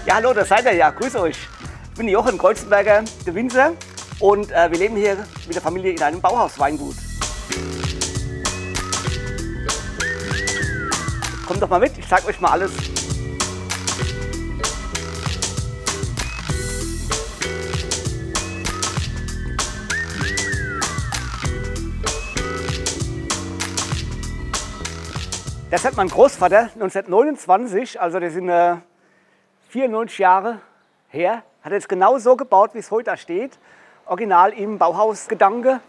Ja, hallo, da seid ihr ja. Grüß euch. Ich bin Jochen Kreuzenberger, der Winzer. Und wir leben hier mit der Familie in einem Bauhaus-Weingut. Kommt doch mal mit, ich zeige euch mal alles. Das hat mein Großvater 1929, also das sind 94 Jahre her, hat er es genau so gebaut, wie es heute da steht. Original im Bauhausgedanke.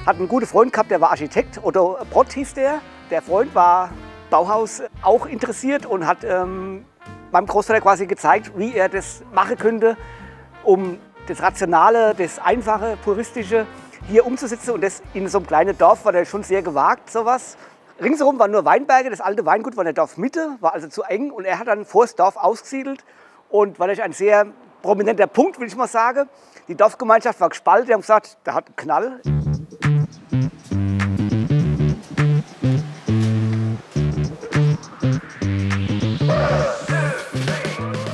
Hat einen guten Freund gehabt, der war Architekt, Otto Brott hieß der. Der Freund war Bauhaus auch interessiert und hat meinem Großvater quasi gezeigt, wie er das machen könnte, um das Rationale, das Einfache, Puristische hier umzusetzen. Und das in so einem kleinen Dorf war der schon sehr gewagt, sowas. Ringsherum waren nur Weinberge, das alte Weingut war in der Dorfmitte, war also zu eng. Und er hat dann vor das Dorf ausgesiedelt und war natürlich ein sehr prominenter Punkt, will ich mal sagen. Die Dorfgemeinschaft war gespalten, die haben gesagt, der hat einen Knall.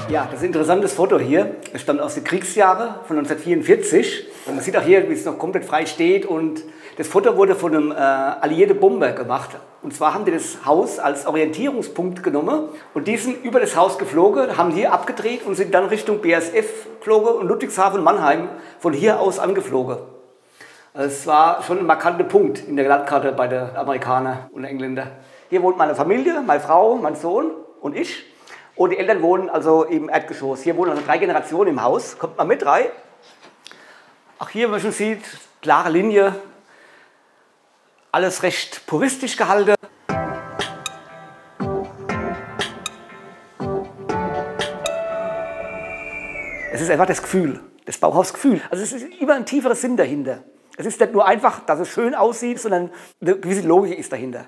Ja, das ist ein interessantes Foto hier. Es stammt aus den Kriegsjahren von 1944. Und man sieht auch hier, wie es noch komplett frei steht. Und das Foto wurde von einem alliierten Bomber gemacht. Und zwar haben die das Haus als Orientierungspunkt genommen. Und die sind über das Haus geflogen, haben hier abgedreht und sind dann Richtung BASF geflogen und Ludwigshafen, Mannheim von hier aus angeflogen. Also es war schon ein markanter Punkt in der Landkarte bei den Amerikanern und Engländern. Hier wohnt meine Familie, meine Frau, mein Sohn und ich. Und die Eltern wohnen also im Erdgeschoss. Hier wohnen also 3 Generationen im Haus. Kommt mal mit rein. Auch hier, wie man schon sieht, klare Linie. Alles recht puristisch gehalten. Es ist einfach das Gefühl, das Bauhausgefühl. Also es ist immer ein tieferer Sinn dahinter. Es ist nicht nur einfach, dass es schön aussieht, sondern eine gewisse Logik ist dahinter.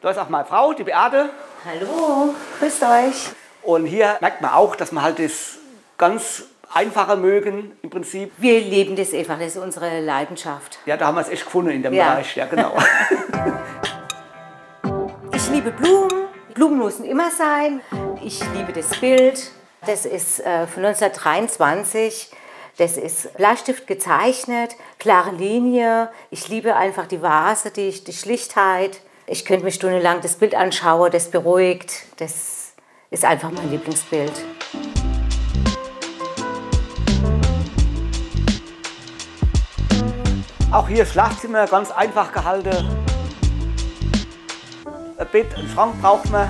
Da ist auch meine Frau, die Beate. Hallo, grüßt euch. Und hier merkt man auch, dass wir halt das ganz Einfache mögen im Prinzip. Wir leben das einfach, das ist unsere Leidenschaft. Ja, da haben wir es echt gefunden in dem Bereich, ja genau. Ich liebe Blumen, Blumen müssen immer sein. Ich liebe das Bild, das ist von 1923. Das ist Bleistift gezeichnet, klare Linie. Ich liebe einfach die Vase, die Schlichtheit. Ich könnte mir stundenlang das Bild anschauen, das beruhigt. Das ist einfach mein Lieblingsbild. Auch hier Schlafzimmer, ganz einfach gehalten. Ein Bett, einen Schrank braucht man.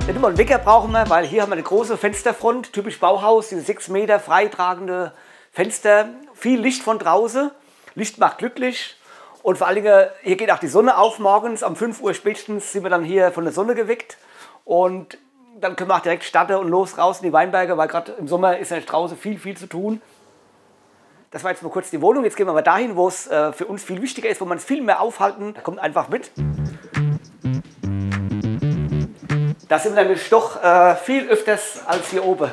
Nicht immer einen Wecker brauchen wir, weil hier haben wir eine große Fensterfront, typisch Bauhaus, diese 6 Meter freitragende Fenster, viel Licht von draußen. Licht macht glücklich und vor allen Dingen, hier geht auch die Sonne auf morgens. Um 5 Uhr spätestens sind wir dann hier von der Sonne geweckt und dann können wir auch direkt starten und los raus in die Weinberge, weil gerade im Sommer ist ja draußen viel zu tun. Das war jetzt mal kurz die Wohnung. Jetzt gehen wir mal dahin, wo es für uns viel wichtiger ist, wo man es viel mehr aufhalten. Da kommt einfach mit. Da sind wir nämlich doch viel öfters als hier oben.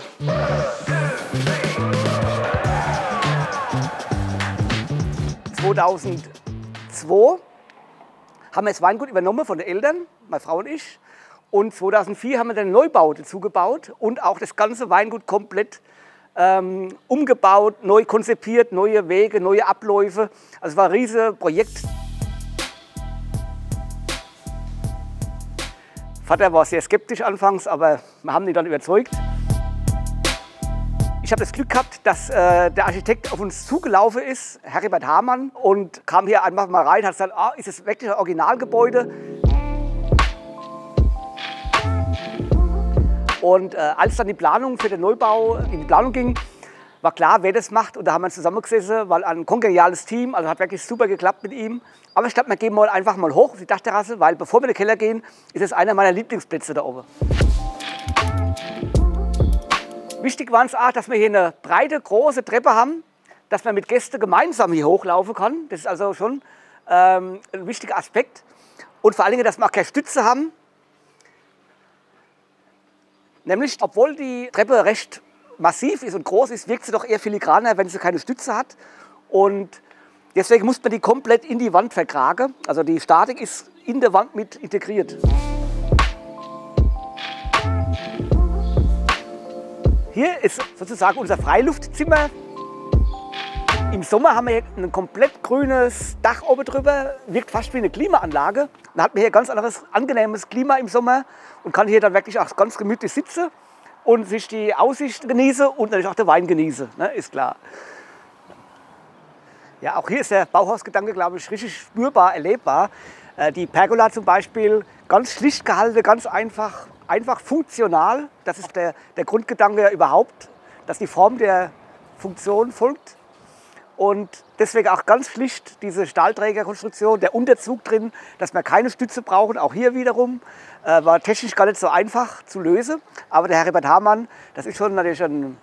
2002 haben wir das Weingut übernommen von den Eltern, meine Frau und ich. Und 2004 haben wir dann einen Neubau dazu gebaut und auch das ganze Weingut komplett umgebaut, neu konzipiert, neue Wege, neue Abläufe. Also es war ein riesiges Projekt. Vater war sehr skeptisch anfangs, aber wir haben ihn dann überzeugt. Ich habe das Glück gehabt, dass der Architekt auf uns zugelaufen ist, Heribert Hamann, und kam hier einfach mal rein und hat gesagt, ah, ist das wirklich ein Originalgebäude? Und als dann die Planung für den Neubau in die Planung ging, war klar, wer das macht. Und da haben wir zusammengesessen, weil ein kongeniales Team, also hat wirklich super geklappt mit ihm. Aber ich glaube, wir gehen mal einfach mal hoch auf die Dachterrasse, weil bevor wir in den Keller gehen, ist es einer meiner Lieblingsplätze da oben. Wichtig war uns auch, dass wir hier eine breite, große Treppe haben, dass man mit Gästen gemeinsam hier hochlaufen kann. Das ist also schon ein wichtiger Aspekt. Und vor allen Dingen, dass wir auch keine Stütze haben. Nämlich, obwohl die Treppe recht massiv ist und groß ist, wirkt sie doch eher filigraner, wenn sie keine Stütze hat. Und Deswegen muss man die komplett in die Wand verkragen. Also die Statik ist in der Wand mit integriert. Hier ist sozusagen unser Freiluftzimmer. Im Sommer haben wir hier ein komplett grünes Dach oben drüber, wirkt fast wie eine Klimaanlage. Dann hat man hier ganz anderes, angenehmes Klima im Sommer und kann hier dann wirklich auch ganz gemütlich sitzen und sich die Aussicht genießen und natürlich auch den Wein genießen, ne, ist klar. Ja, auch hier ist der Bauhausgedanke, glaube ich, richtig spürbar, erlebbar. Die Pergola zum Beispiel, ganz schlicht gehalten, ganz einfach funktional. Das ist der Grundgedanke ja überhaupt, dass die Form der Funktion folgt. Und deswegen auch ganz schlicht diese Stahlträgerkonstruktion, der Unterzug drin, dass wir keine Stütze brauchen. Auch hier wiederum war technisch gar nicht so einfach zu lösen. Aber der Heribert Hamann, das ist schon natürlich ein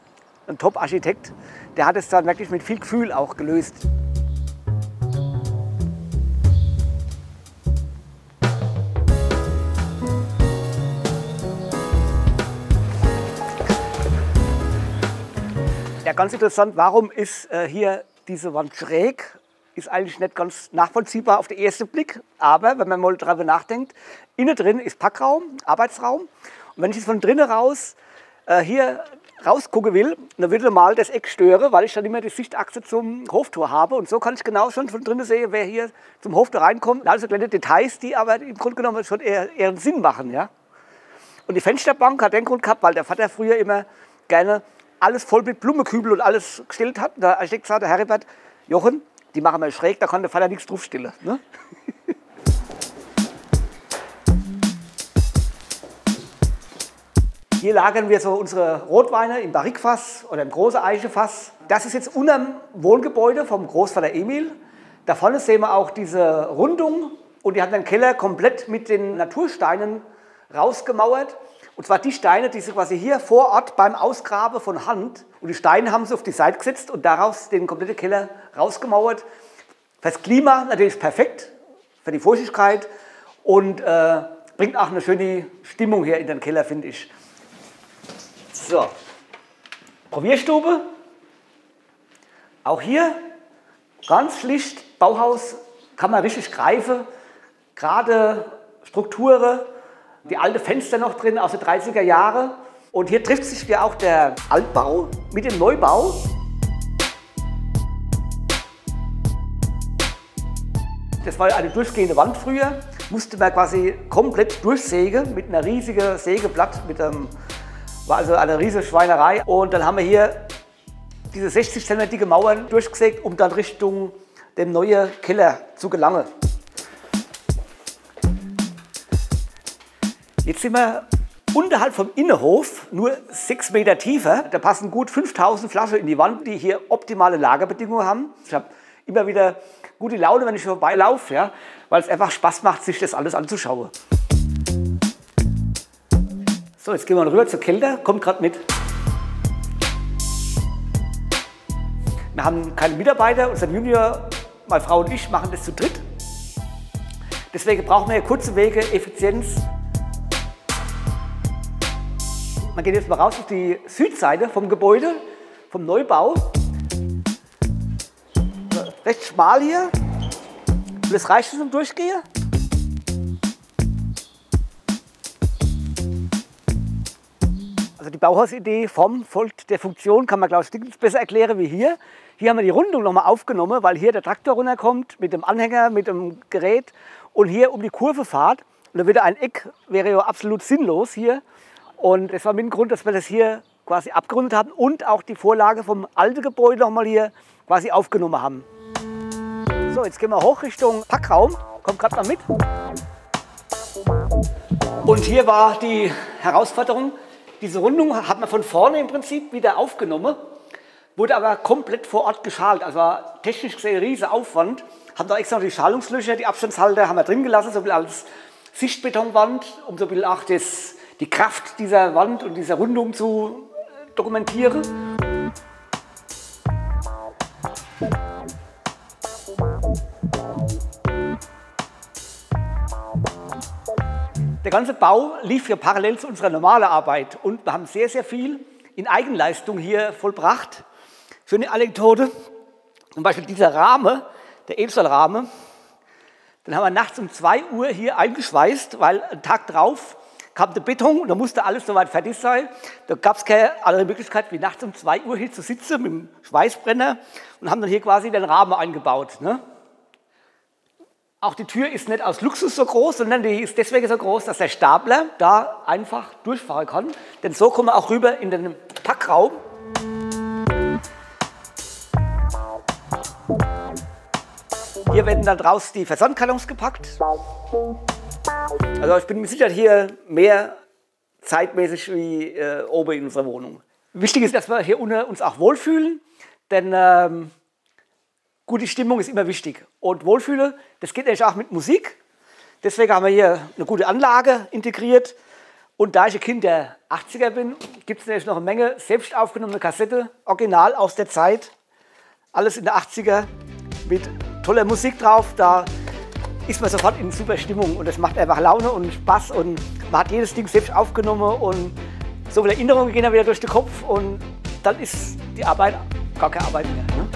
Top-Architekt, der hat es dann wirklich mit viel Gefühl auch gelöst. Ja, ganz interessant, warum ist hier diese Wand schräg? Ist eigentlich nicht ganz nachvollziehbar auf den ersten Blick. Aber wenn man mal darüber nachdenkt, innen drin ist Packraum, Arbeitsraum. Und wenn ich jetzt von drinnen raus hier rausgucken will, dann würde mal das Eck stören, weil ich dann immer die Sichtachse zum Hoftor habe. Und so kann ich genau schon von drinnen sehen, wer hier zum Hoftor reinkommt. Also kleine Details, die aber im Grunde genommen schon eher einen Sinn machen. Ja? Und die Fensterbank hat den Grund gehabt, weil der Vater früher immer gerne alles voll mit Blumenkübel und alles gestellt hat. Der Architekt sagte, Heribert, Jochen, die machen wir schräg, da kann der Vater nichts draufstellen. Ne? Hier lagern wir so unsere Rotweine im Barrikfass oder im großen Eichefass. Das ist jetzt unterm Wohngebäude vom Großvater Emil. Da vorne sehen wir auch diese Rundung und die hat den Keller komplett mit den Natursteinen rausgemauert. Und zwar die Steine, die sie quasi hier vor Ort beim Ausgraben von Hand, und die Steine haben sie auf die Seite gesetzt und daraus den kompletten Keller rausgemauert. Fürs Klima natürlich perfekt, für die Feuchtigkeit und bringt auch eine schöne Stimmung hier in den Keller, finde ich. So, Probierstube. Auch hier ganz schlicht, Bauhaus kann man richtig greifen, gerade Strukturen. Die alten Fenster noch drin aus den 30er Jahren. Und hier trifft sich ja auch der Altbau mit dem Neubau. Das war eine durchgehende Wand früher. Musste man quasi komplett durchsägen mit einer riesigen Sägeblatt. War also eine riesige Schweinerei. Und dann haben wir hier diese 60 cm dicke Mauern durchgesägt, um dann Richtung dem neuen Keller zu gelangen. Jetzt sind wir unterhalb vom Innenhof, nur 6 Meter tiefer. Da passen gut 5000 Flaschen in die Wand, die hier optimale Lagerbedingungen haben. Ich habe immer wieder gute Laune, wenn ich vorbeilaufe, ja, weil es einfach Spaß macht, sich das alles anzuschauen. So, jetzt gehen wir rüber zur Kelter. Kommt gerade mit. Wir haben keine Mitarbeiter. Unser Junior, meine Frau und ich machen das zu dritt. Deswegen brauchen wir kurze Wege, Effizienz. Wir gehen jetzt mal raus auf die Südseite vom Gebäude, vom Neubau. Recht schmal hier. Und das reicht zum Durchgehen. Also die Bauhausidee folgt der Funktion, kann man glaube ich besser erklären wie hier. Hier haben wir die Rundung nochmal aufgenommen, weil hier der Traktor runterkommt mit dem Anhänger, mit dem Gerät und hier um die Kurve fahrt. Und da würde ein Eck, wäre ja absolut sinnlos hier. Und das war mit dem Grund, dass wir das hier quasi abgerundet haben und auch die Vorlage vom alten Gebäude noch mal hier quasi aufgenommen haben. So, jetzt gehen wir hoch Richtung Packraum. Kommt gerade mal mit. Und hier war die Herausforderung. Diese Rundung hat man von vorne im Prinzip wieder aufgenommen, wurde aber komplett vor Ort geschalt. Also war technisch gesehen ein riesiger Aufwand. Haben da extra noch die Schalungslöcher, die Abstandshalter haben wir drin gelassen, so ein bisschen als Sichtbetonwand, um so ein bisschen auch die Kraft dieser Wand und dieser Rundung zu dokumentieren. Der ganze Bau lief ja parallel zu unserer normalen Arbeit und wir haben sehr, sehr viel in Eigenleistung hier vollbracht. Schöne Anekdote, zum Beispiel dieser Rahmen, der Edelstahlrahmen. Den haben wir nachts um 2 Uhr hier eingeschweißt, weil einen Tag drauf kam der Beton und da musste alles soweit fertig sein. Da gab es keine andere Möglichkeit, wie nachts um 2 Uhr hier zu sitzen mit dem Schweißbrenner und haben dann hier quasi den Rahmen eingebaut. Ne? Auch die Tür ist nicht aus Luxus so groß, sondern die ist deswegen so groß, dass der Stapler da einfach durchfahren kann. Denn so kommen wir auch rüber in den Packraum. Hier werden dann draußen die Versandkartons gepackt. Also ich bin mir sicher, hier mehr zeitmäßig wie oben in unserer Wohnung. Wichtig ist, dass wir hier unten uns auch wohlfühlen, denn gute Stimmung ist immer wichtig. Und Wohlfühlen, das geht natürlich auch mit Musik. Deswegen haben wir hier eine gute Anlage integriert. Und da ich ein Kind der 80er bin, gibt es natürlich noch eine Menge selbst aufgenommene Kassette, original aus der Zeit. Alles in der 80er mit toller Musik drauf. Da ist man sofort in super Stimmung und das macht einfach Laune und Spaß. Und man hat jedes Ding selbst aufgenommen und so viele Erinnerungen gehen dann wieder durch den Kopf. Und dann ist die Arbeit gar keine Arbeit mehr. Ne?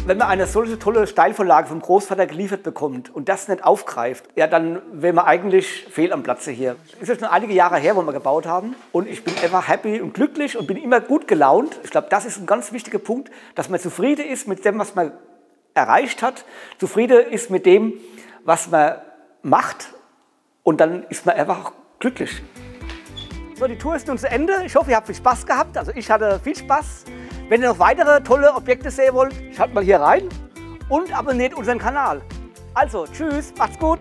Wenn man eine solche tolle Steilvorlage vom Großvater geliefert bekommt und das nicht aufgreift, ja, dann wäre man eigentlich fehl am Platze hier. Es ist jetzt schon einige Jahre her, wo wir gebaut haben und ich bin einfach happy und glücklich und bin immer gut gelaunt. Ich glaube, das ist ein ganz wichtiger Punkt, dass man zufrieden ist mit dem, was man erreicht hat, zufrieden ist mit dem, was man macht und dann ist man einfach glücklich. So, die Tour ist nun zu Ende. Ich hoffe, ihr habt viel Spaß gehabt. Also ich hatte viel Spaß. Wenn ihr noch weitere tolle Objekte sehen wollt, schaut mal hier rein und abonniert unseren Kanal. Also, tschüss, macht's gut!